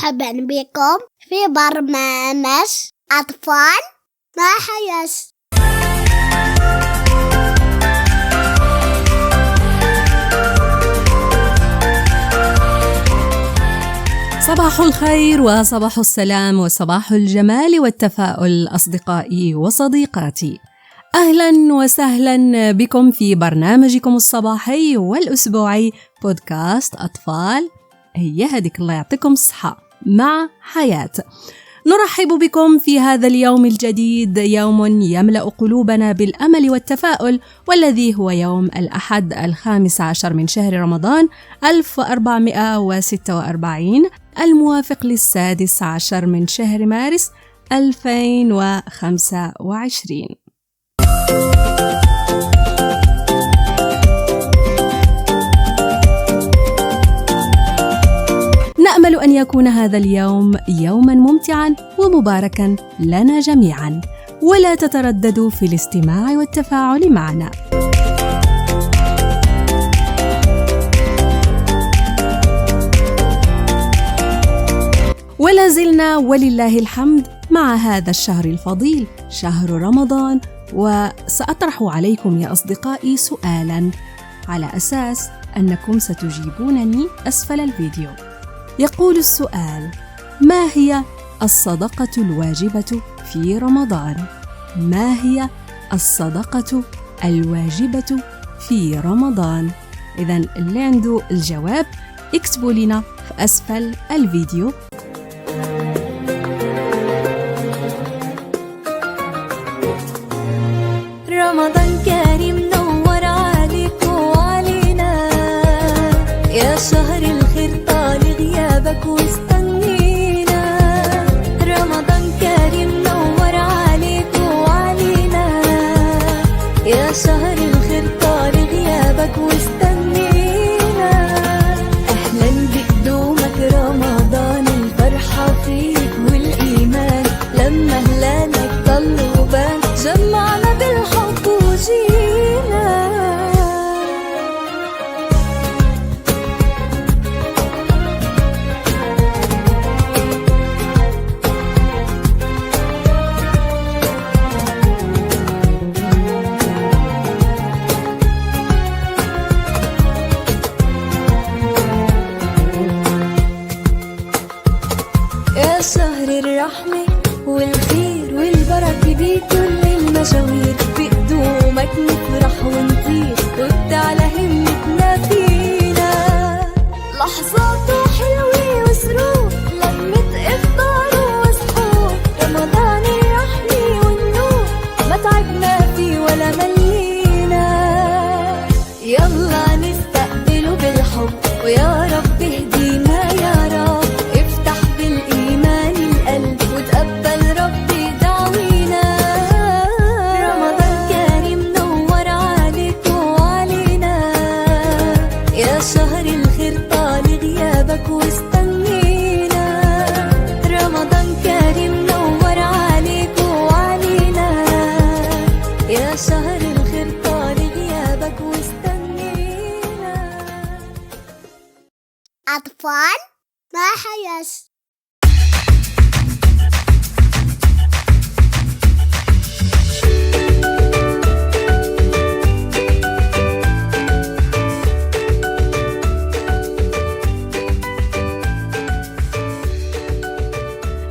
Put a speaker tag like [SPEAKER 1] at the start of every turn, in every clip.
[SPEAKER 1] مرحبا بكم في برنامج أطفال مع حياة.
[SPEAKER 2] صباح الخير وصباح السلام وصباح الجمال والتفاؤل أصدقائي وصديقاتي، أهلا وسهلا بكم في برنامجكم الصباحي والأسبوعي بودكاست أطفال يهديك الله يعطيكم الصحة مع حياة. نرحب بكم في هذا اليوم الجديد، يوم يملأ قلوبنا بالأمل والتفاؤل، والذي هو يوم الأحد 15 من شهر رمضان 1446 الموافق 16 من شهر مارس 2025. نأمل أن يكون هذا اليوم يوماً ممتعاً ومباركاً لنا جميعاً، ولا تترددوا في الاستماع والتفاعل معنا. ولا زلنا ولله الحمد مع هذا الشهر الفضيل، شهر رمضان، وسأطرح عليكم يا أصدقائي سؤالاً على أساس أنكم ستجيبونني أسفل الفيديو. يقول السؤال: ما هي الصدقة الواجبة في رمضان؟ ما هي الصدقة الواجبة في رمضان؟ إذن اللي عنده الجواب اكتبوا لنا في أسفل الفيديو.
[SPEAKER 3] رمضان كريم نور عليك وعلينا، يا شهر الخير طال غيابك واستنينا. رمضان كريم نور عليك وعلينا، يا شهر الخير طال غيابك واستنينا. أهلا بقدومك رمضان، الفرحة فيك والإيمان، لما هلالك طل وبان، جمعنا بالحب وجينا. يا شهر الرحمة والخير والبركة بكل المشاوير، بقدومك نفرح ونطير وبتعلى همتنا فينا. لحظاته حلوة وسرور، لمة إفطار وسحور، رمضان الرحمة والنور، ما تعبنا فيه ولا ملينا. يلا نستقبله بالحب، ويا رب اهدينا يا رب، افتح بالإيمان القلب وتقبل ربي دعوينا. رمضان كريم نور عليك وعلينا، يا شهر الخير طال غيابك واستنينا. رمضان كريم نور عليك وعلينا، يا شهر الخير طال غيابك واستنينا.
[SPEAKER 1] أطفال مع حياة.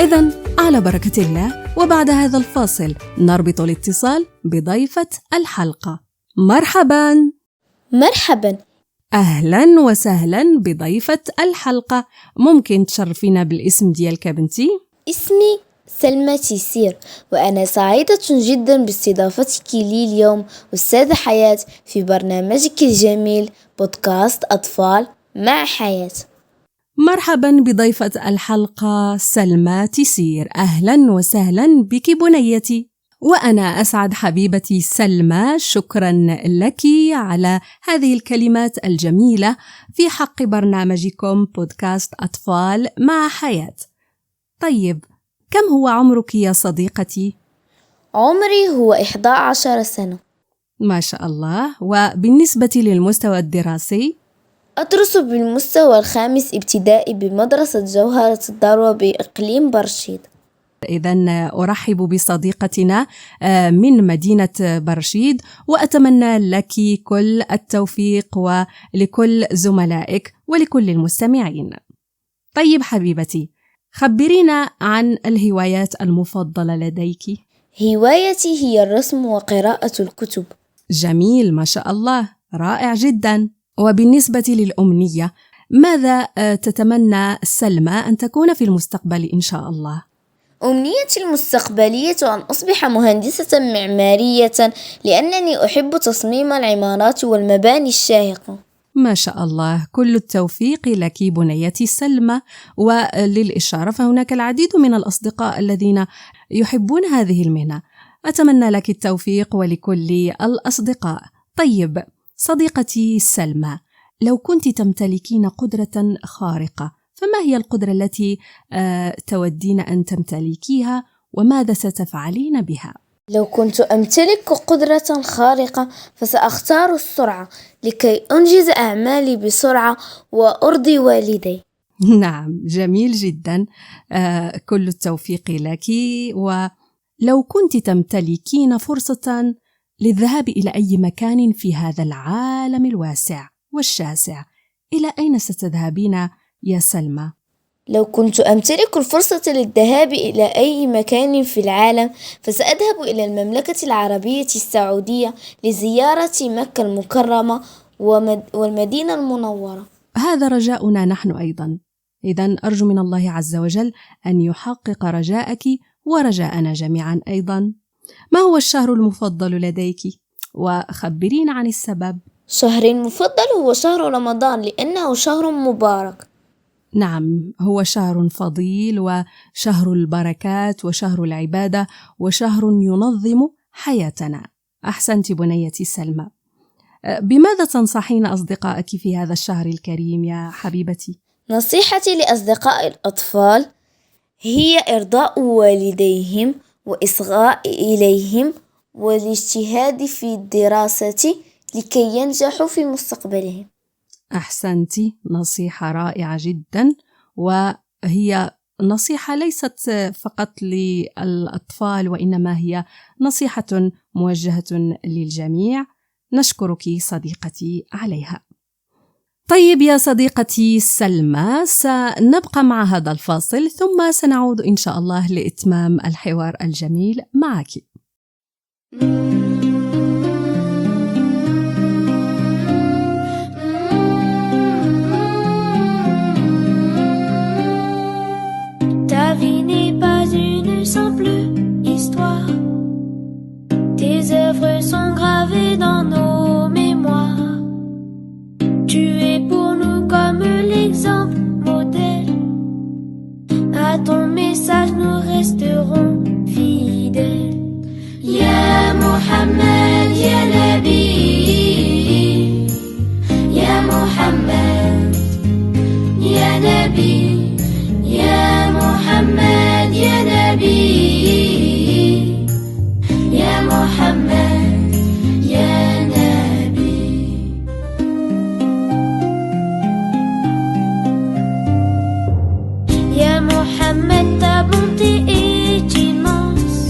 [SPEAKER 2] إذن على بركة الله، وبعد هذا الفاصل نربط الاتصال بضيفة الحلقة. مرحباً.
[SPEAKER 3] مرحبا.
[SPEAKER 2] أهلاً وسهلاً بضيفة الحلقة، ممكن تشرفينا بالاسم ديالك بنتي؟
[SPEAKER 3] اسمي سلمى تيسير، وأنا سعيدة جدا باستضافتك لي اليوم أستاذة حياة في برنامجك الجميل بودكاست أطفال مع حياة.
[SPEAKER 2] مرحباً بضيفة الحلقة سلمى تيسير، أهلاً وسهلاً بك بنيتي. وأنا أسعد حبيبتي سلمى، شكراً لك على هذه الكلمات الجميلة في حق برنامجكم بودكاست أطفال مع حياة. طيب، كم هو عمرك يا صديقتي؟
[SPEAKER 3] عمري هو 11 سنة.
[SPEAKER 2] ما شاء الله. وبالنسبة للمستوى الدراسي؟
[SPEAKER 3] أدرس بالمستوى الخامس ابتدائي بمدرسة جوهرة الدروة بإقليم برشيد.
[SPEAKER 2] إذن أرحب بصديقتنا من مدينة برشيد، وأتمنى لك كل التوفيق ولكل زملائك ولكل المستمعين. طيب حبيبتي، خبرينا عن الهوايات المفضلة لديك.
[SPEAKER 3] هوايتي هي الرسم وقراءة الكتب.
[SPEAKER 2] جميل، ما شاء الله، رائع جدا. وبالنسبة للأمنية، ماذا تتمنى سلمى أن تكون في المستقبل إن شاء الله؟
[SPEAKER 3] أمنيتي المستقبلية أن أصبح مهندسة معمارية، لأنني أحب تصميم العمارات والمباني الشاهقة.
[SPEAKER 2] ما شاء الله، كل التوفيق لك بنيتي سلمى. وللإشارة فهناك العديد من الأصدقاء الذين يحبون هذه المهنة. أتمنى لك التوفيق ولكل الأصدقاء. طيب صديقتي سلمى، لو كنت تمتلكين قدرة خارقة، فما هي القدرة التي تودين أن تمتلكيها وماذا ستفعلين بها؟
[SPEAKER 3] لو كنت أمتلك قدرة خارقة فسأختار السرعة لكي أنجز أعمالي بسرعة وأرضي والدي.
[SPEAKER 2] نعم، جميل جدا، كل التوفيق لك. ولو كنت تمتلكين فرصة للذهاب إلى أي مكان في هذا العالم الواسع والشاسع، إلى أين ستذهبين يا سلمى؟
[SPEAKER 3] لو كنت أمتلك الفرصة للذهاب إلى أي مكان في العالم فسأذهب إلى المملكة العربية السعودية لزيارة مكة المكرمة والمدينة المنورة.
[SPEAKER 2] هذا رجاؤنا نحن أيضا. إذن أرجو من الله عز وجل أن يحقق رجاءك ورجاءنا جميعا أيضا. ما هو الشهر المفضل لديك؟ وخبرين عن السبب.
[SPEAKER 3] شهري المفضل هو شهر رمضان لأنه شهر مبارك.
[SPEAKER 2] نعم، هو شهر فضيل وشهر البركات وشهر العبادة وشهر ينظم حياتنا. أحسنت بنيتي سلمى. بماذا تنصحين أصدقائك في هذا الشهر الكريم يا حبيبتي؟
[SPEAKER 3] نصيحتي لأصدقاء الأطفال هي إرضاء والديهم وإصغاء إليهم والاجتهاد في الدراسة لكي ينجحوا في مستقبلهم.
[SPEAKER 2] أحسنت، نصيحة رائعة جدا، وهي نصيحة ليست فقط للأطفال وإنما هي نصيحة موجهة للجميع. نشكرك صديقتي عليها. طيب يا صديقتي سلمى، سنبقى مع هذا الفاصل ثم سنعود إن شاء الله لإتمام الحوار الجميل معك.
[SPEAKER 4] Ta vie n'est pas une simple histoire. Tes œuvres sont gravées dans nos mémoires. Tu es pour nous comme l'exemple modèle. À ton message nous resterons fidèles. Ya Muhammad, ya Nabi, ya Muhammad, ya Nabi, ya Muhammad, ya Nabi, ya Muhammad, ya Nabi. Ya Muhammad, ta bonté est immense.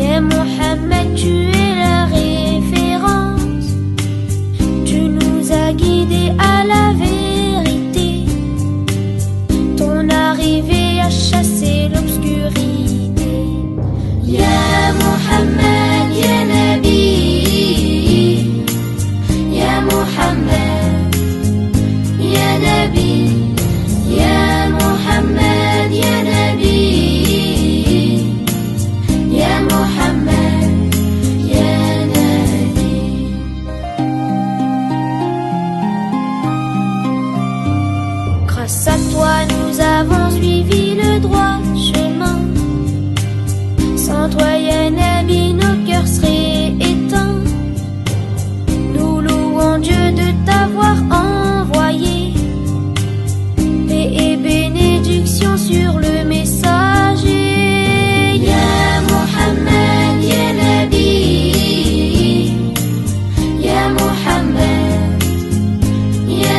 [SPEAKER 4] Ya Muhammad, tu es la référence. Tu nous as guidés à la vérité. Ton arrivée a chassé l'obscurité. Ya Muhammad, ya Nabi, ya Muhammad, ya Nabi, ya Muhammad, ya Nabi, ya Muhammad, ya Nabi. Grâce à toi nous avons suivi le droit chemin. Sans toi ya Nabi nos cœurs seraient éteints. Nous louons Dieu de t'avoir envoyé. Paix et bénédiction sur le messager. Ya Muhammad, ya Nabi, ya Muhammad, ya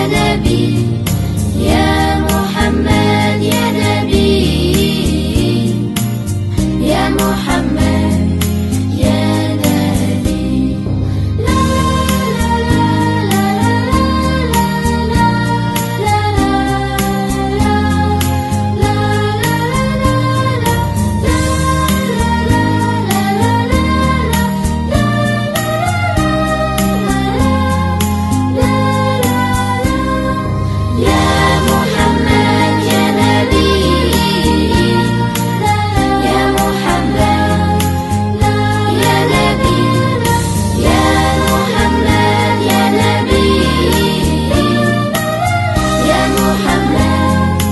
[SPEAKER 4] محمد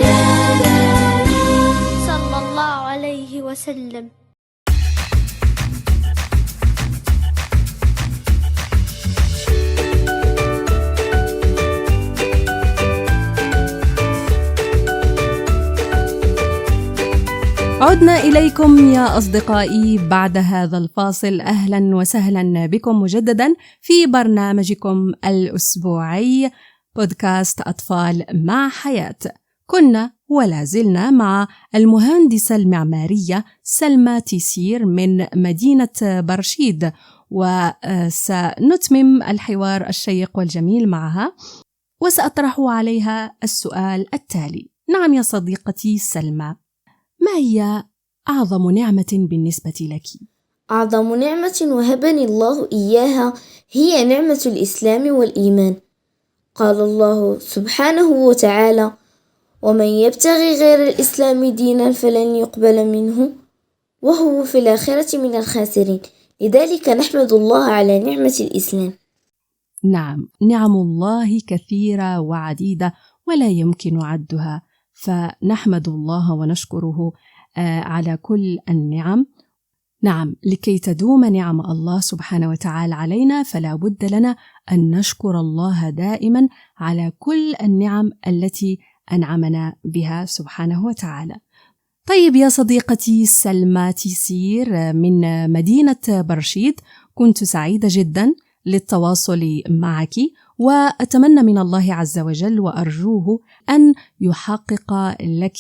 [SPEAKER 4] يا نبي صلى الله عليه وسلم.
[SPEAKER 2] عدنا إليكم يا أصدقائي بعد هذا الفاصل. أهلا وسهلا بكم مجددا في برنامجكم الأسبوعي بودكاست أطفال مع حياة. كنا ولا زلنا مع المهندسة المعمارية سلمى تيسير من مدينة برشيد، وسنتمم الحوار الشيق والجميل معها، وسأطرح عليها السؤال التالي. نعم يا صديقتي سلمى، ما هي أعظم نعمة بالنسبة لك؟
[SPEAKER 3] أعظم نعمة وهبني الله إياها هي نعمة الإسلام والإيمان. قال الله سبحانه وتعالى: ومن يبتغي غير الإسلام دينا فلن يقبل منه وهو في الآخرة من الخاسرين. لذلك نحمد الله على نعمة الإسلام.
[SPEAKER 2] نعم، نعم الله كثيرة وعديدة ولا يمكن عدها، فنحمد الله ونشكره على كل النعم. نعم، لكي تدوم نعم الله سبحانه وتعالى علينا فلا بد لنا أن نشكر الله دائما على كل النعم التي أنعمنا بها سبحانه وتعالى. طيب يا صديقتي سلمى تيسير من مدينة برشيد، كنت سعيدة جدا للتواصل معك، وأتمنى من الله عز وجل وأرجوه أن يحقق لك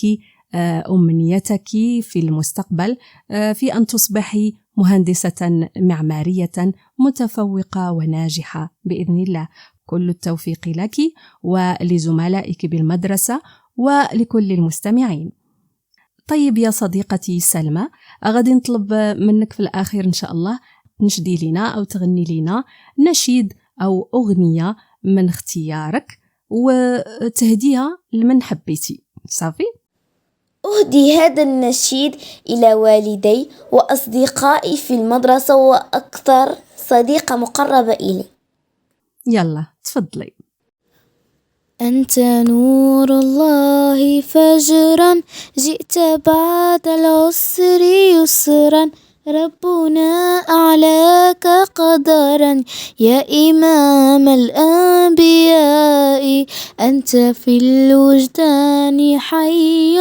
[SPEAKER 2] أمنيتك في المستقبل في أن تصبحي مهندسة معمارية متفوقة وناجحة بإذن الله. كل التوفيق لك ولزملائك بالمدرسة ولكل المستمعين. طيب يا صديقتي سلمى، غادي نطلب منك في الآخر إن شاء الله نشدي لنا أو تغني لنا نشيد أو أغنية من اختيارك وتهديها لمن حبيتي. صافي؟
[SPEAKER 3] أهدي هذا النشيد إلى والدي وأصدقائي في المدرسة وأكثر صديقة مقربة إلي.
[SPEAKER 2] يلا تفضلي.
[SPEAKER 3] أنت نور الله فجرا، جئت بعد العسر يسرا، ربنا أعلاك قدرا يا إمام الأنبياء. أنت في الوجدان حي،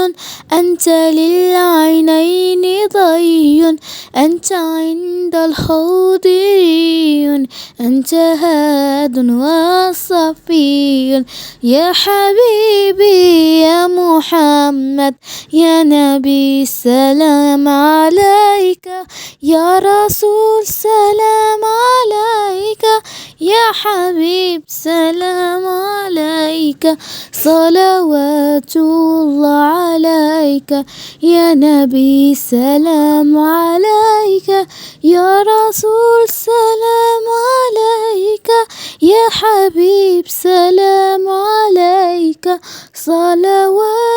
[SPEAKER 3] أنت للعينين ضي، أنت عند الحوض ري، أنت هاد وصفي. يا حبيبي يا محمد يا نبي سلام عليك، يا رسول سلام عليك، يا حبيب سلام عليك، صلوات الله عليك، يا نبي سلام عليك، يا رسول سلام عليك، يا حبيب سلام عليك، صلوات